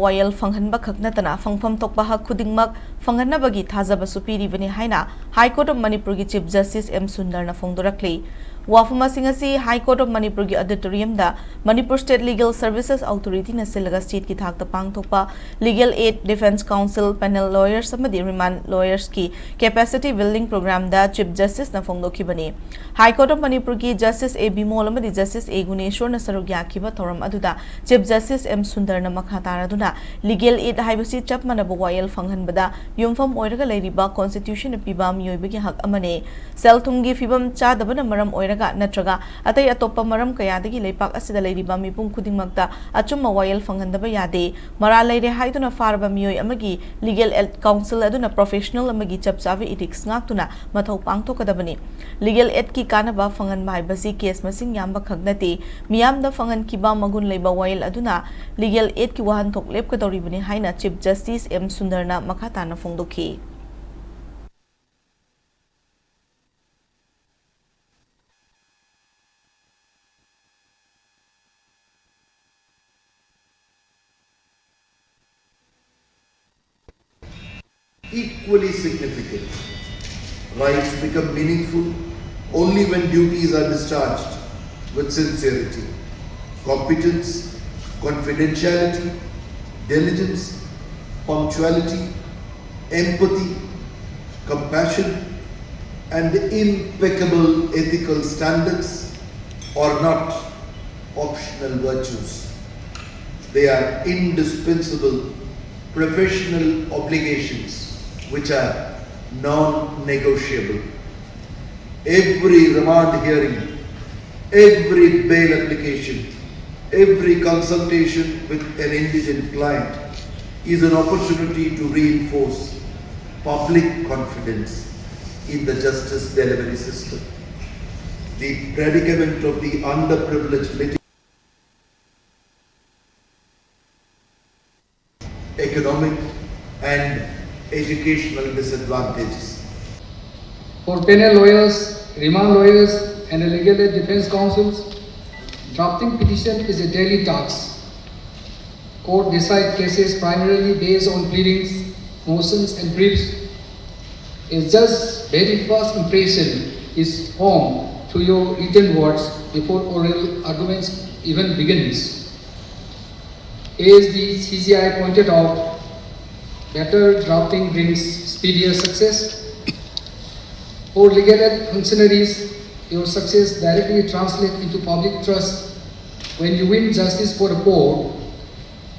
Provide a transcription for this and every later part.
Wayal fanghanba khaknatana fangpham tokpa hak khudingmak fanghanabagi thajabsu piribani haina High Court of Manipur gi Chief Justice M Sundar na phongdorakli wafama singasi High Court of Manipur gi auditorium da Manipur State Legal Services Authority na silaga state ki thakta pangthokpa Legal Aid Defense Council panel lawyers samadi remand lawyers ki capacity building program da Chief Justice na phongdokhibani High Court of Manipur gi Justice A Bimol amadi Justice A Guneshwar na sarugya khiba thoram aduda Chief Justice M Sundar na makha taraduna Legal aid haibasi chap manaba wayel fanghanbada yumfam oiraga leiriba constitution piba miyoibagi hak amane sel thumgi fibam chadabana maram oiraga natraga atai atoppa maram kayadagi leipak asida leiriba mipum khudingmakta achumma wayel fanghandaba yade mara leire haiduna farba miyoy amagi legal aid council aduna professional amagi chap chavi ethics ngaktuna mathau pangthokadabani legal aid ki kanaba fanghanba haibasi case masing yamba khagnate miyamda fanghan kiba magun leiba wayel aduna legal aid ki wahan thok lepkadoribani haina Chief Justice M Sundar na makhatana phongdokhi equally significant. Rights become meaningful only when duties are discharged with sincerity, competence, confidentiality, diligence, punctuality, empathy, compassion, and impeccable ethical standards are not optional virtues. They are indispensable professional obligations which are non-negotiable. Every remand hearing, every bail application, every consultation with an indigent client is an opportunity to reinforce public confidence in the justice delivery system. The predicament of the underprivileged litigant, economic and educational disadvantages. For penal lawyers, remand lawyers and legal aid defense counsels, drafting petition is a daily task. Court decide cases primarily based on pleadings, motions and briefs. A judge's very first impression is formed through your written words before oral arguments even begins. As the CGI pointed out, better drafting brings speedier success. For legal aid functionaries, your success directly translates into public trust. When you win justice for the poor,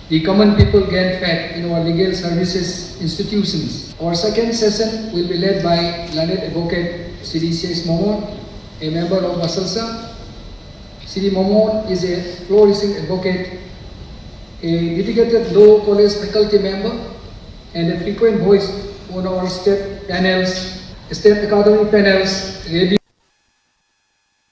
the common people gain faith in our legal services institutions. Our second session will be led by learned advocate Sri C.S. Momon, a member of Basalsa. Sri Momon is a flourishing advocate, a dedicated law college faculty member, and a frequent voice on our state panels, state academy panels, radio